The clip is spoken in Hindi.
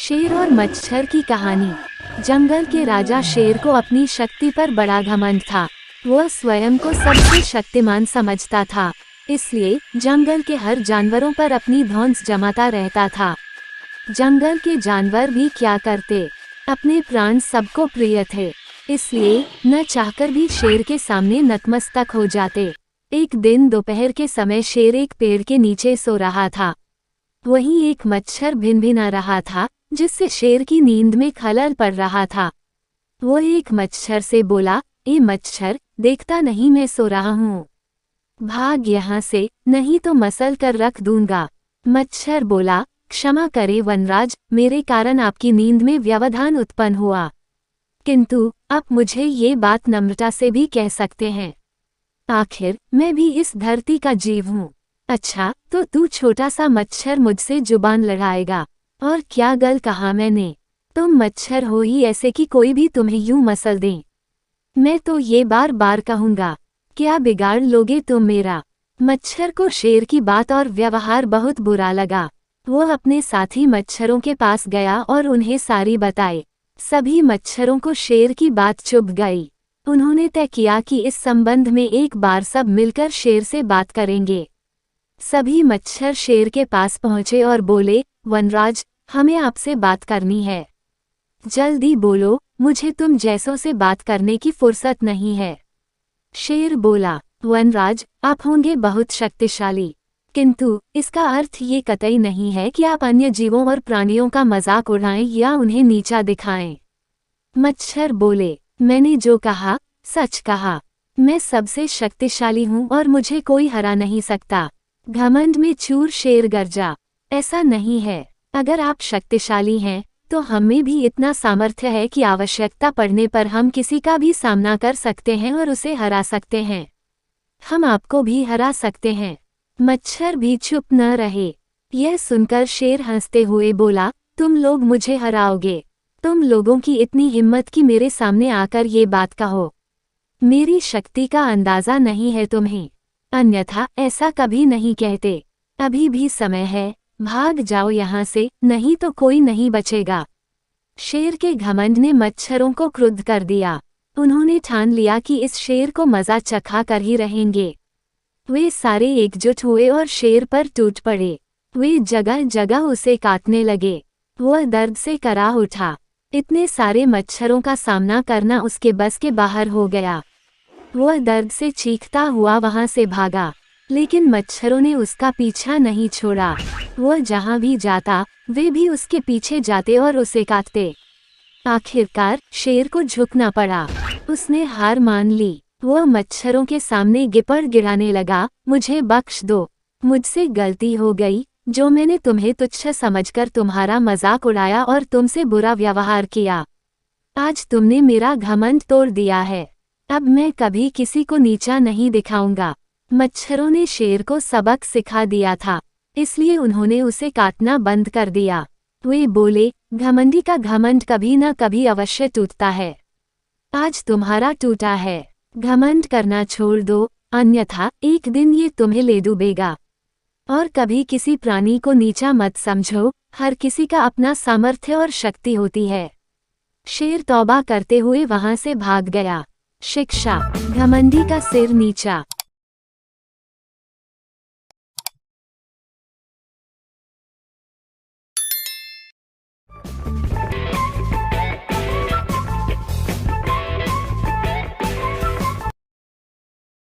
शेर और मच्छर की कहानी। जंगल के राजा शेर को अपनी शक्ति पर बड़ा घमंड था। वह स्वयं को सबसे शक्तिमान समझता था, इसलिए जंगल के हर जानवरों पर अपनी धौंस जमाता रहता था। जंगल के जानवर भी क्या करते, अपने प्राण सबको प्रिय थे, इसलिए न चाहकर भी शेर के सामने नतमस्तक हो जाते। एक दिन दोपहर के समय शेर एक पेड़ के नीचे सो रहा था। वहीं एक मच्छर भिनभिना रहा था, जिससे शेर की नींद में खलल पड़ रहा था। वो एक मच्छर से बोला, ए मच्छर, देखता नहीं मैं सो रहा हूँ, भाग यहाँ से, नहीं तो मसल कर रख दूंगा। मच्छर बोला, क्षमा करे वनराज, मेरे कारण आपकी नींद में व्यवधान उत्पन्न हुआ, किंतु आप मुझे ये बात नम्रता से भी कह सकते हैं। आखिर मैं भी इस धरती का जीव हूँ। अच्छा, तो तू छोटा सा मच्छर मुझसे जुबान लड़ाएगा? और क्या गल कहा मैंने? तुम मच्छर हो ही ऐसे कि कोई भी तुम्हें यूं मसल दे। मैं तो ये बार बार कहूँगा, क्या बिगाड़ लोगे तुम मेरा? मच्छर को शेर की बात और व्यवहार बहुत बुरा लगा। वो अपने साथी मच्छरों के पास गया और उन्हें सारी बताई। सभी मच्छरों को शेर की बात चुभ गई। उन्होंने तय किया कि इस संबंध में एक बार सब मिलकर शेर से बात करेंगे। सभी मच्छर शेर के पास पहुंचे और बोले, वनराज, हमें आपसे बात करनी है। जल्दी बोलो, मुझे तुम जैसों से बात करने की फुर्सत नहीं है। शेर बोला, वनराज, आप होंगे बहुत शक्तिशाली, किंतु इसका अर्थ ये कतई नहीं है कि आप अन्य जीवों और प्राणियों का मजाक उड़ाएं या उन्हें नीचा दिखाएं। मच्छर बोले, मैंने जो कहा सच कहा। मैं सबसे शक्तिशाली हूँ और मुझे कोई हरा नहीं सकता। घमंड में चूर शेर गरजा। ऐसा नहीं है, अगर आप शक्तिशाली हैं तो हमें भी इतना सामर्थ्य है कि आवश्यकता पड़ने पर हम किसी का भी सामना कर सकते हैं और उसे हरा सकते हैं। हम आपको भी हरा सकते हैं। मच्छर भी चुप न रहे। यह सुनकर शेर हंसते हुए बोला, तुम लोग मुझे हराओगे? तुम लोगों की इतनी हिम्मत कि मेरे सामने आकर ये बात कहो? मेरी शक्ति का अंदाजा नहीं है तुम्हें, अन्यथा ऐसा कभी नहीं कहते। अभी भी समय है, भाग जाओ यहाँ से, नहीं तो कोई नहीं बचेगा। शेर के घमंड ने मच्छरों को क्रुद्ध कर दिया। उन्होंने ठान लिया कि इस शेर को मजा चखा कर ही रहेंगे। वे सारे एकजुट हुए और शेर पर टूट पड़े। वे जगह जगह उसे काटने लगे। वह दर्द से कराह उठा। इतने सारे मच्छरों का सामना करना उसके बस के बाहर हो गया। वह दर्द से चीखता हुआ वहां से भागा, लेकिन मच्छरों ने उसका पीछा नहीं छोड़ा। वह जहां भी जाता, वे भी उसके पीछे जाते और उसे काटते। आखिरकार शेर को झुकना पड़ा। उसने हार मान ली। वह मच्छरों के सामने गिपड़ गिराने लगा, मुझे बख्श दो, मुझसे गलती हो गई, जो मैंने तुम्हें तुच्छ समझकर तुम्हारा मजाक उड़ाया और तुमसे बुरा व्यवहार किया। आज तुमने मेरा घमंड तोड़ दिया है, अब मैं कभी किसी को नीचा नहीं दिखाऊंगा। मच्छरों ने शेर को सबक सिखा दिया था, इसलिए उन्होंने उसे काटना बंद कर दिया। वे बोले, घमंडी का घमंड कभी न कभी अवश्य टूटता है। आज तुम्हारा टूटा है। घमंड करना छोड़ दो, अन्यथा एक दिन ये तुम्हें ले डूबेगा। और कभी किसी प्राणी को नीचा मत समझो, हर किसी का अपना सामर्थ्य और शक्ति होती है। शेर तौबा करते हुए वहां से भाग गया। शिक्षा, घमंडी का सिर नीचा।